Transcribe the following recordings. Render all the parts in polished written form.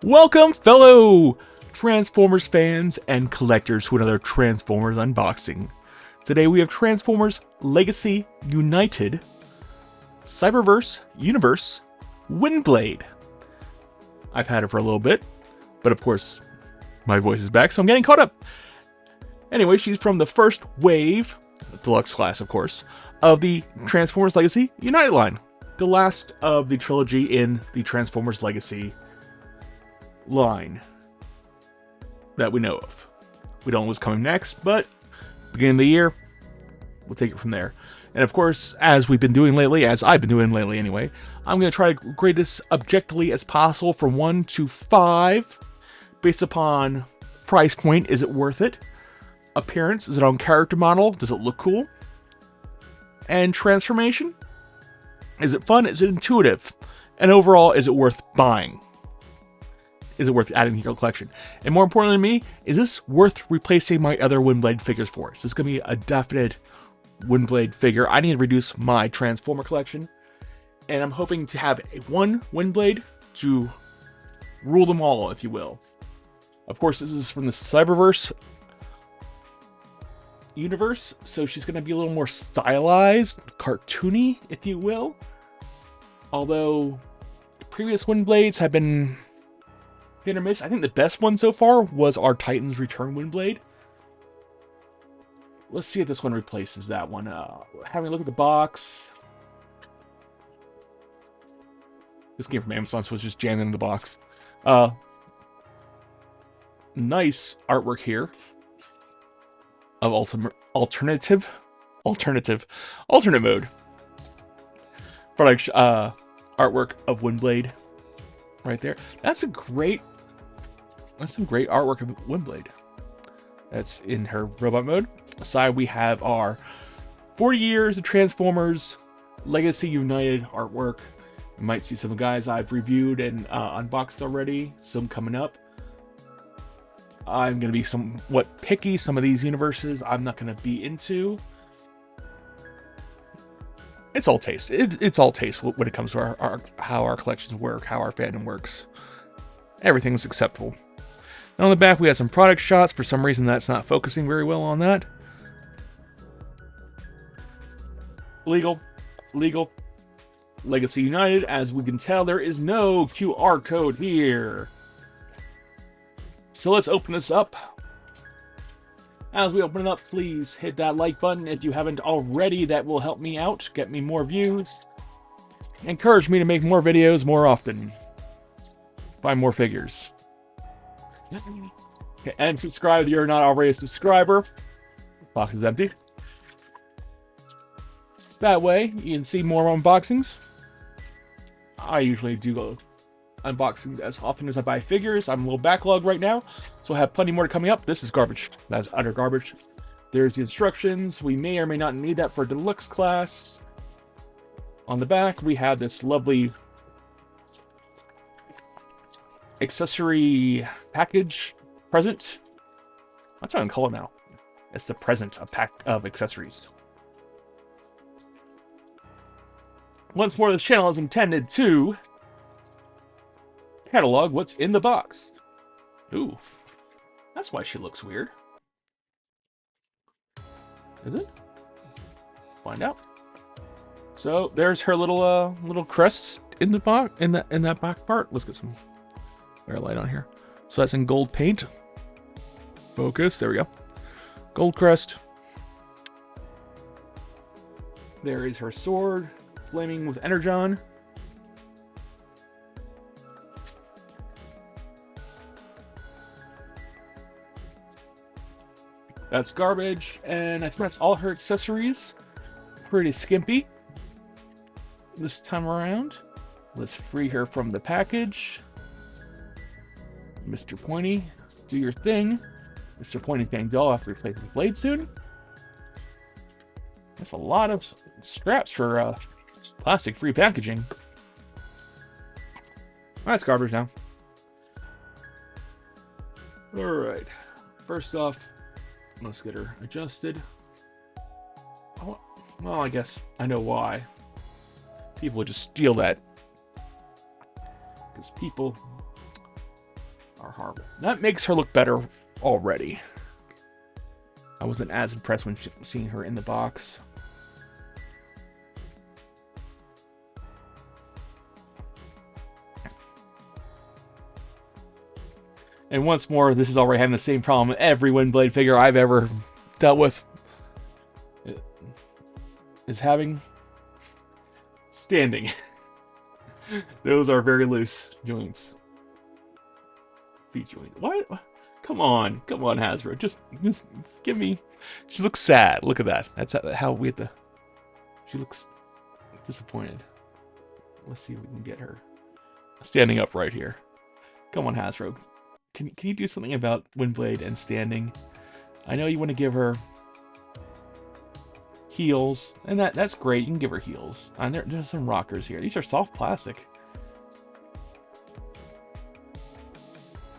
Welcome, fellow Transformers fans and collectors, to another Transformers unboxing. Today we have Transformers Legacy United, Cyberverse Universe, Windblade. I've had it for a little bit, but of course, my voice is back, so I'm getting caught up. Anyway, she's from the first wave, Deluxe class, of course, of the Transformers Legacy United line. The last of the trilogy in the Transformers Legacy line that we know of. We don't know what's coming next, but beginning of the year, we'll take it from there. And of course, as we've been doing lately, as I've been doing lately anyway, I'm going to try to grade this objectively as possible from 1 to 5, based upon price point. Is it worth it? Appearance, is it on character model? Does it look cool? And transformation? Is it fun? Is it intuitive? And overall, is it worth buying? Is it worth adding to your collection? And more importantly to me, is this worth replacing my other Windblade figures for? Is this going to be a definite Windblade figure? I need to reduce my Transformer collection, and I'm hoping to have one Windblade to rule them all, if you will. Of course, this is from the Cyberverse universe, so she's going to be a little more stylized, cartoony, if you will. Although previous Windblades have been hit or miss. I think the best one so far was our Titans Return Windblade. Let's see if this one replaces that one. Having a look at the box. This came from Amazon, so it's just jammed in the box. Nice artwork here of alternate mode. Product artwork of Windblade right there. That's some great artwork of Windblade. That's in her robot mode. Aside, we have our 40 years of Transformers Legacy United artwork. You might see some guys I've reviewed and unboxed already. Some coming up. I'm going to be somewhat picky. Some of these universes I'm not going to be into. It's all taste. It's all taste when it comes to how our collections work, how our fandom works. Everything's acceptable. And on the back, we have some product shots. For some reason, that's not focusing very well on that. Legal. Legacy United. As we can tell, there is no QR code here. So let's open this up. As we open it up, please hit that like button if you haven't already. That will help me out, get me more views. Encourage me to make more videos more often. Buy more figures. Okay, and subscribe if you're not already a subscriber. Box is empty. That way, you can see more unboxings. I usually do unboxings as often as I buy figures. I'm a little backlogged right now, so I have plenty more coming up. This is garbage. That's utter garbage. There's the instructions. We may or may not need that for Deluxe class. On the back, we have this lovely accessory package present. That's what I'm calling it now. It's the present, a pack of accessories. Once more, this channel is intended to catalog what's in the box. Ooh, that's why she looks weird. Is it? Find out. So there's her little crest in the box, in that back part. Let's get some air light on here. So that's in gold paint. Focus. There we go. Gold crest. There is her sword, flaming with energon. That's garbage, and I think that's all her accessories. Pretty skimpy this time around. Let's free her from the package. Mr. Pointy, do your thing. Mr. Pointy Fang Doll, have to replace his blade soon. That's a lot of scraps for plastic-free packaging. That's garbage now. Alright, first off, let's get her adjusted. Oh, well, I guess I know why. People would just steal that. Because people are horrible. That makes her look better already. I wasn't as impressed when seeing her in the box. And once more, this is already having the same problem every Windblade figure I've ever dealt with is having. Standing. Those are very loose joints. Feet joint. What? Come on, Hasbro. Just give me. She looks sad. Look at that. That's how we have to. She looks disappointed. Let's see if we can get her standing up right here. Come on, Hasbro. Can you do something about Windblade and standing? I know you want to give her heels, and that's great. You can give her heels. And there's some rockers here. These are soft plastic.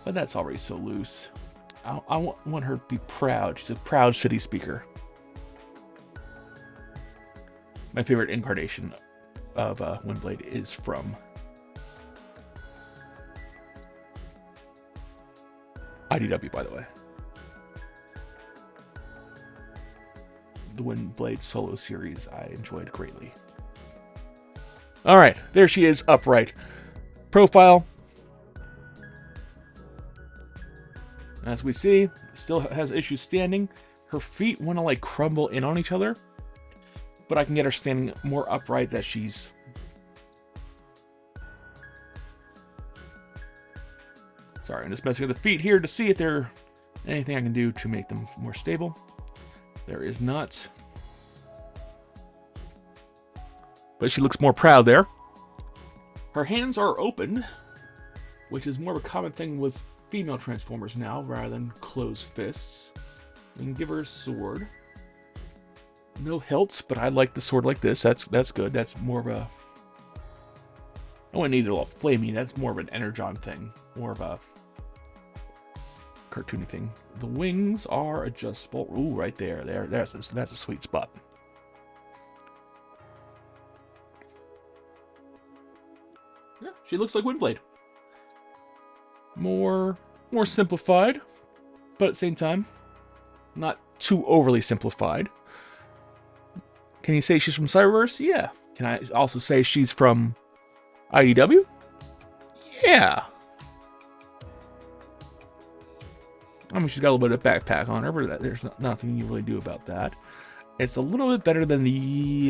But that's already so loose. I want her to be proud. She's a proud city speaker. My favorite incarnation of Windblade is from IDW, by the way. The Windblade solo series I enjoyed greatly. Alright, there she is, upright. Profile. As we see, still has issues standing. Her feet want to like crumble in on each other. But I can get her standing more upright that she's... Sorry, I'm just messing with the feet here to see if there's anything I can do to make them more stable. There is not. But she looks more proud there. Her hands are open, which is more of a common thing with female Transformers now, rather than closed fists. We can give her a sword. No hilts, but I like the sword like this. That's good. That's more of a... I wouldn't need it all flamey. That's more of an Energon thing. More of a cartoony thing. The wings are adjustable. Ooh, right there. That's a sweet spot. Yeah, she looks like Windblade. More simplified, but at the same time, not too overly simplified. Can you say she's from Cyberverse? Yeah. Can I also say she's from IDW? Yeah. I mean, she's got a little bit of backpack on her, but there's nothing you really do about that. It's a little bit better than the...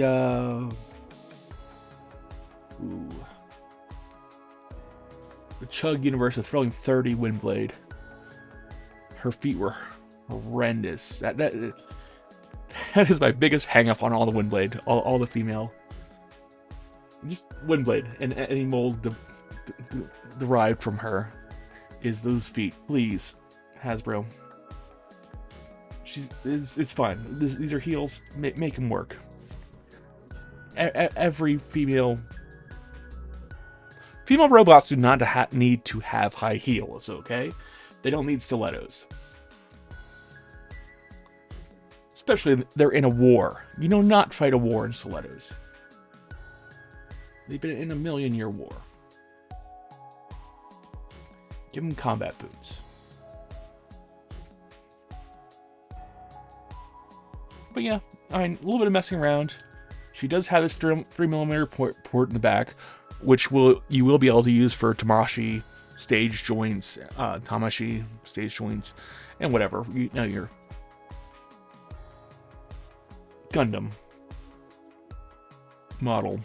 The Chug universe of throwing 30 Windblade. Her feet were horrendous. That is my biggest hang-up on all the Windblade, all the female. Just Windblade and any mold derived from her is those feet. Please, Hasbro. It's fine. These are heels. Make them work. Every female robots do not need to have high heels. Okay, they don't need stilettos. Especially if they're in a war. You do not fight a war in stilettos. They've been in a million-year war. Give them combat boots. But yeah, I mean, a little bit of messing around. She does have this 3mm port in the back, which you will be able to use for Tamashi stage joints, and whatever. You know, your Gundam model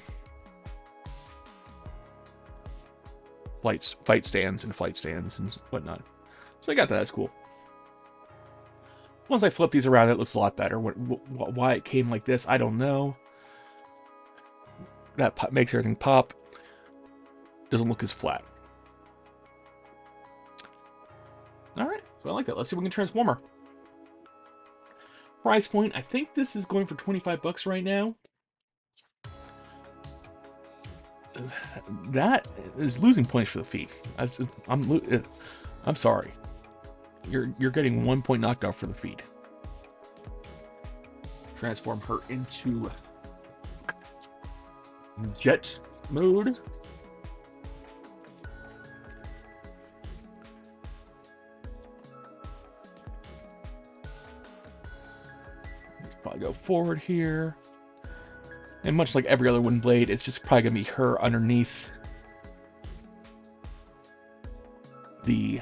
fight stands and whatnot. So I got that. That's cool. Once I flip these around, it looks a lot better. Why it came like this, I don't know. That makes everything pop. Doesn't look as flat. Alright, so I like that. Let's see if we can transform her. Price point, I think this is going for $25 right now. That is losing points for the feet. I'm sorry. You're getting 1 point knocked off for the feet. Transform her into jet mode. Probably go forward here. And much like every other Windblade, it's just probably going to be her underneath the...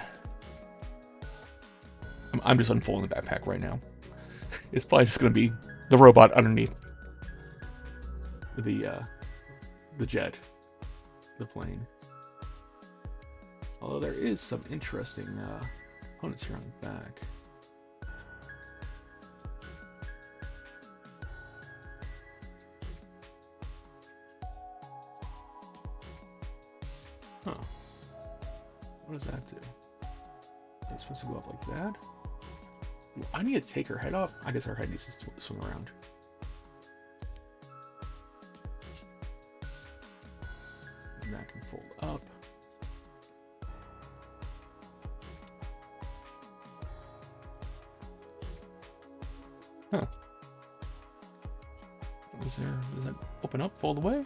I'm just unfolding the backpack right now. It's probably just going to be the robot underneath the jet, the plane. Although there is some interesting components here on the back. Huh. What does that do? It's supposed to go up like that? I need to take her head off. I guess her head needs to swing around. And that can fold up. Huh. Does that open up, fold away?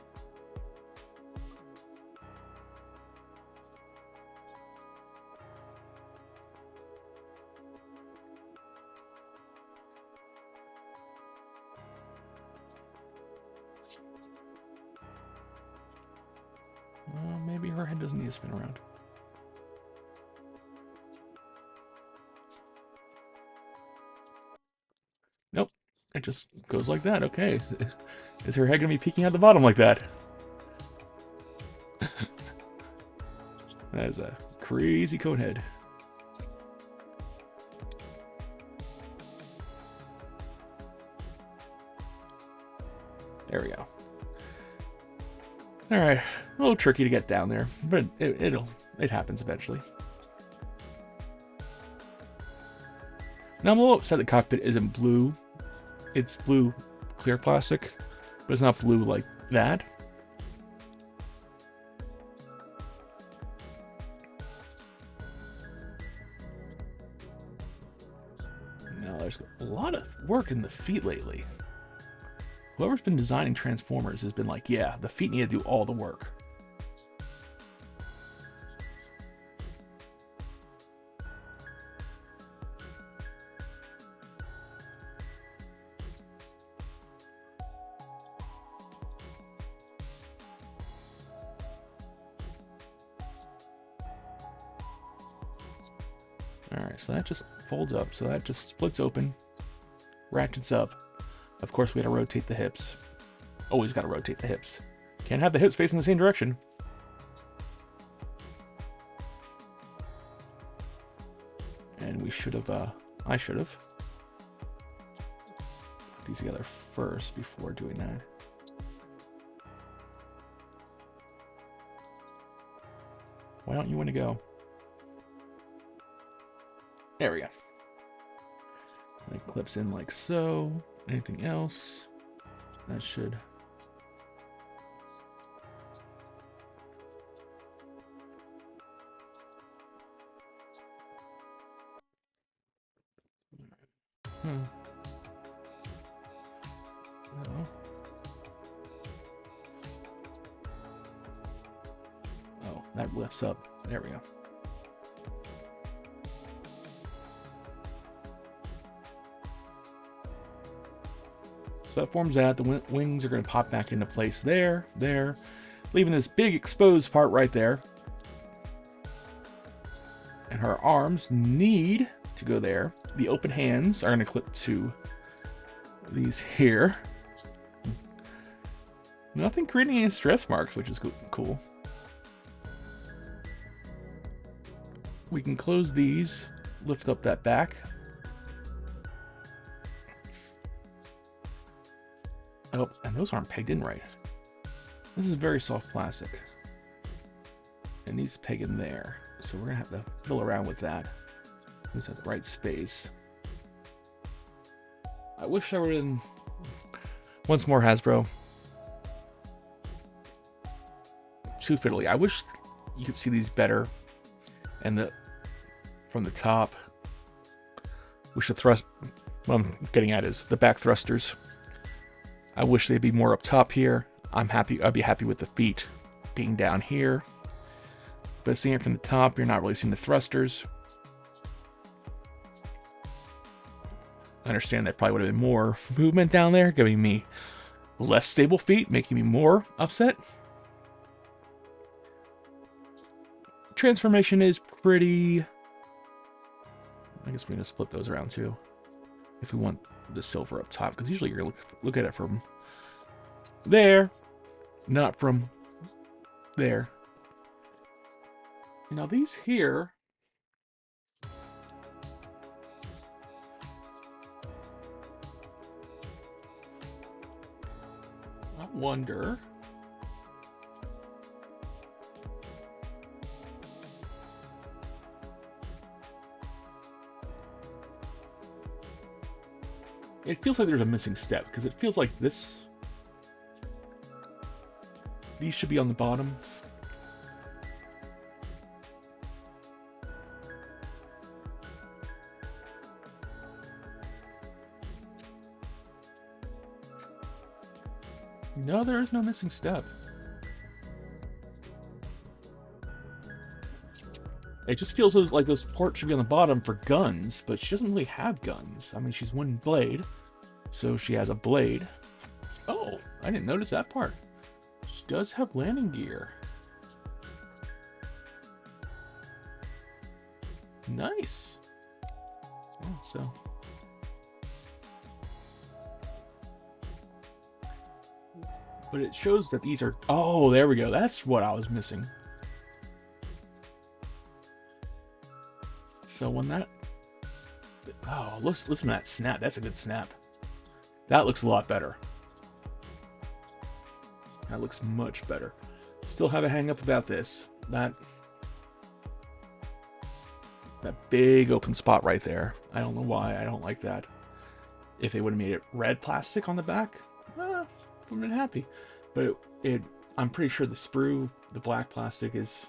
Maybe her head doesn't need to spin around. Nope. It just goes like that. Okay. Is her head going to be peeking out the bottom like that? That is a crazy cone head. There we go. Alright. A little tricky to get down there, but it happens eventually. Now I'm a little upset the cockpit isn't blue. It's blue clear plastic, but it's not blue like that. Now there's a lot of work in the feet lately. Whoever's been designing Transformers has been like, yeah, the feet need to do all the work. Alright, so that just folds up, so that just splits open, ratchets up. Of course, we gotta rotate the hips. Always gotta rotate the hips. Can't have the hips facing the same direction. And we should have, I should have put these together first before doing that. Why don't you want to go? There we go. It clips in like so. Anything else? That should. No. Oh, that lifts up. There we go. So that forms that. The wings are going to pop back into place there, leaving this big exposed part right there. And her arms need to go there. The open hands are going to clip to these here. Nothing creating any stress marks, which is cool. We can close these, lift up that back. Oh, and those aren't pegged in right. This is very soft plastic. It needs to peg in there. So we're going to have to fiddle around with that. Just at the right space. I wish I were in... Once more, Hasbro. Too fiddly. I wish you could see these better. And from the top. Wish the thrust... What I'm getting at is the back thrusters. I wish they'd be more up top here. I'd be happy with the feet being down here. But seeing it from the top, you're not really seeing the thrusters. I understand that probably would have been more movement down there, giving me less stable feet, making me more upset. Transformation is pretty... I guess we're going to split those around too, if we want the silver up top, because usually you're going to look at it from there, not from there. Now these here... I wonder... It feels like there's a missing step, because it feels like this... These should be on the bottom. No, there is no missing step. It just feels like those parts should be on the bottom for guns, but she doesn't really have guns. I mean, she's Windblade, so she has a blade. Oh, I didn't notice that part. She does have landing gear. Nice. Yeah, so... But it shows that these are... Oh, there we go. That's what I was missing. So when that... Oh, listen to that snap. That's a good snap. That looks a lot better. That looks much better. Still have a hang up about this. That big open spot right there. I don't know why I don't like that. If they would have made it red plastic on the back, I would have been happy. But I'm pretty sure the sprue, the black plastic, is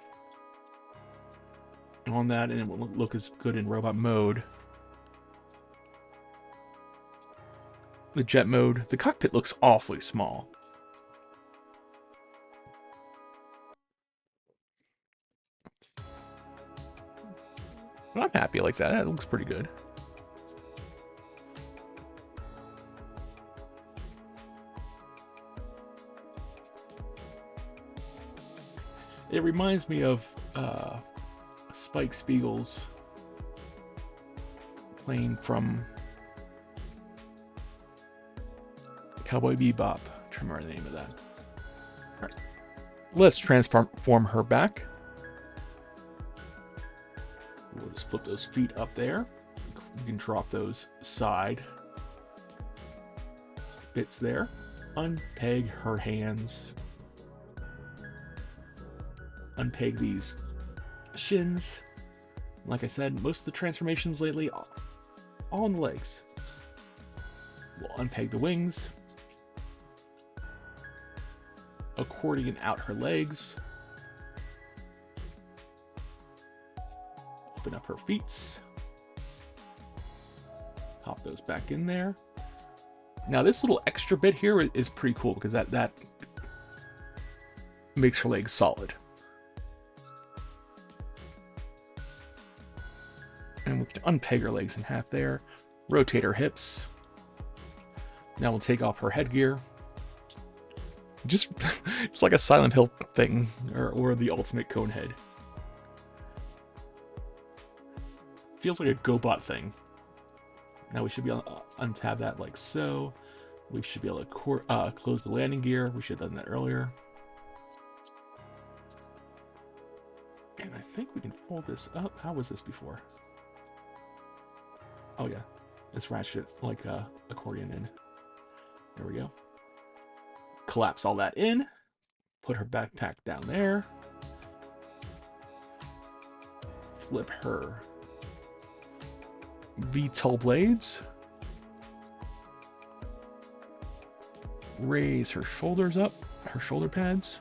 on that, and it won't look as good in robot mode. The jet mode, the cockpit looks awfully small. But I'm happy like that. It looks pretty good. It reminds me of Spike Spiegel's plane from Cowboy Bebop. I'm trying to remember the name of that. All right. Let's transform her back. We'll just flip those feet up there. You can drop those side bits there. Unpeg her hands. Unpeg these shins. Like I said, most of the transformations lately, all on the legs. We'll unpeg the wings. Accordion out her legs. Open up her feet. Pop those back in there. Now this little extra bit here is pretty cool because that makes her legs solid. And we can unpeg her legs in half there. Rotate her hips. Now we'll take off her headgear. Just, it's like a Silent Hill thing, or the ultimate Conehead. Feels like a GoBot thing. Now we should be able to untab that like so. We should be able to close the landing gear. We should have done that earlier. And I think we can fold this up. How was this before? Oh yeah, let's ratchet like accordion in. There we go. Collapse all that in. Put her backpack down there. Flip her VTOL blades. Raise her shoulders up, her shoulder pads.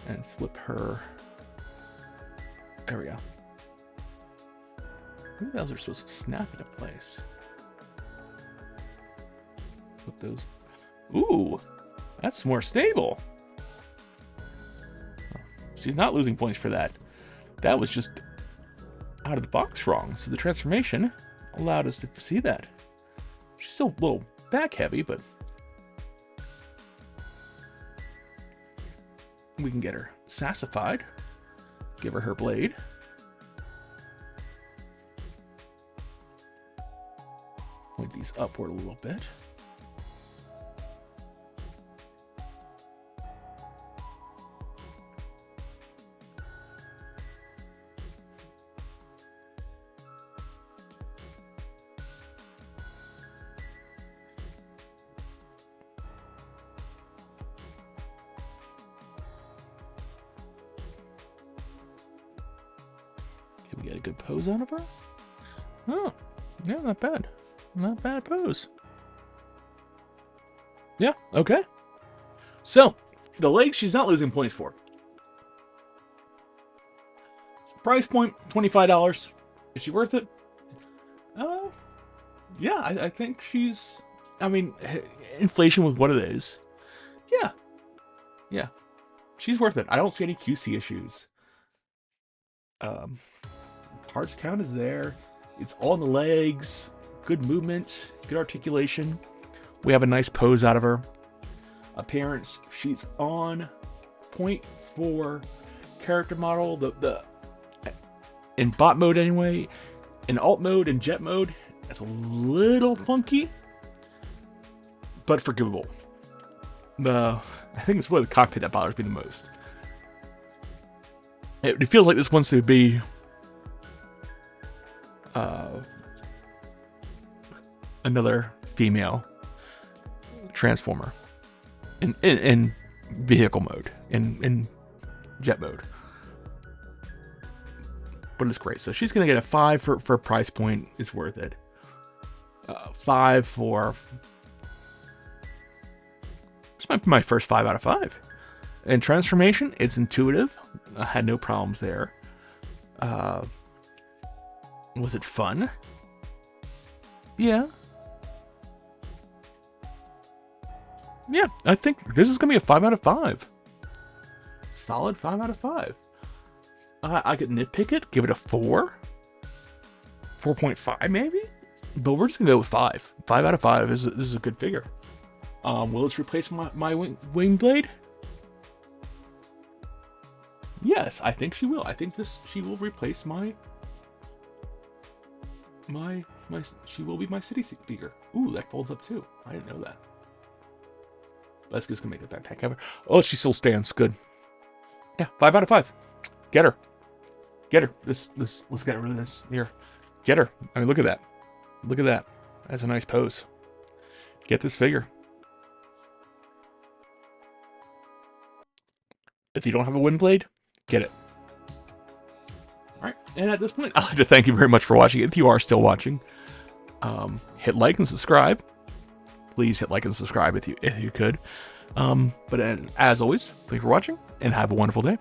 And flip her. There we go. Maybe those are supposed to snap into place. Put those. Ooh, that's more stable. She's not losing points for that. That was just out of the box wrong. So the transformation allowed us to see that. She's still a little back heavy, but we can get her sassified. Give her her blade. Point these upward a little bit. Can we get a good pose out of her? Oh, yeah, not bad. Not bad pose. Yeah, okay. So, the legs she's not losing points for. Price point, $25. Is she worth it? Yeah, I think she's... I mean, inflation with what it is. Yeah. Yeah. She's worth it. I don't see any QC issues. Parts count is there. It's all in the legs. Good movement. Good articulation. We have a nice pose out of her. Appearance, she's on point for character model. The in bot mode anyway. In alt mode and jet mode, it's a little funky, but forgivable. I think it's really the cockpit that bothers me the most. It feels like this wants to be another female transformer in vehicle mode, in jet mode. But it's great. So she's gonna get a 5 for price point. It's worth it. 5 for... This might be my first 5 out of 5. And transformation, it's intuitive. I had no problems there. Was it fun? Yeah. Yeah, I think this is gonna be a 5 out of 5. Solid 5 out of 5. I could nitpick it, give it a 4. 4.5 maybe? But we're just gonna go with 5. 5 out of 5 this is a good figure. Will this replace my Windblade? Yes, I think she will. I think she will replace my she will be my city speaker. Ooh, that folds up too. I didn't know that. Let's just gonna make a backpack cover. Oh, she still stands. Good. Yeah, 5 out of 5. Get her. Get her. Let's get rid of this. Here. Get her. I mean, look at that. Look at that. That's a nice pose. Get this figure. If you don't have a Windblade, get it. Alright, and at this point, I'd like to thank you very much for watching. If you are still watching, hit like and subscribe. Please hit like and subscribe if you could. But as always, thank you for watching, and have a wonderful day.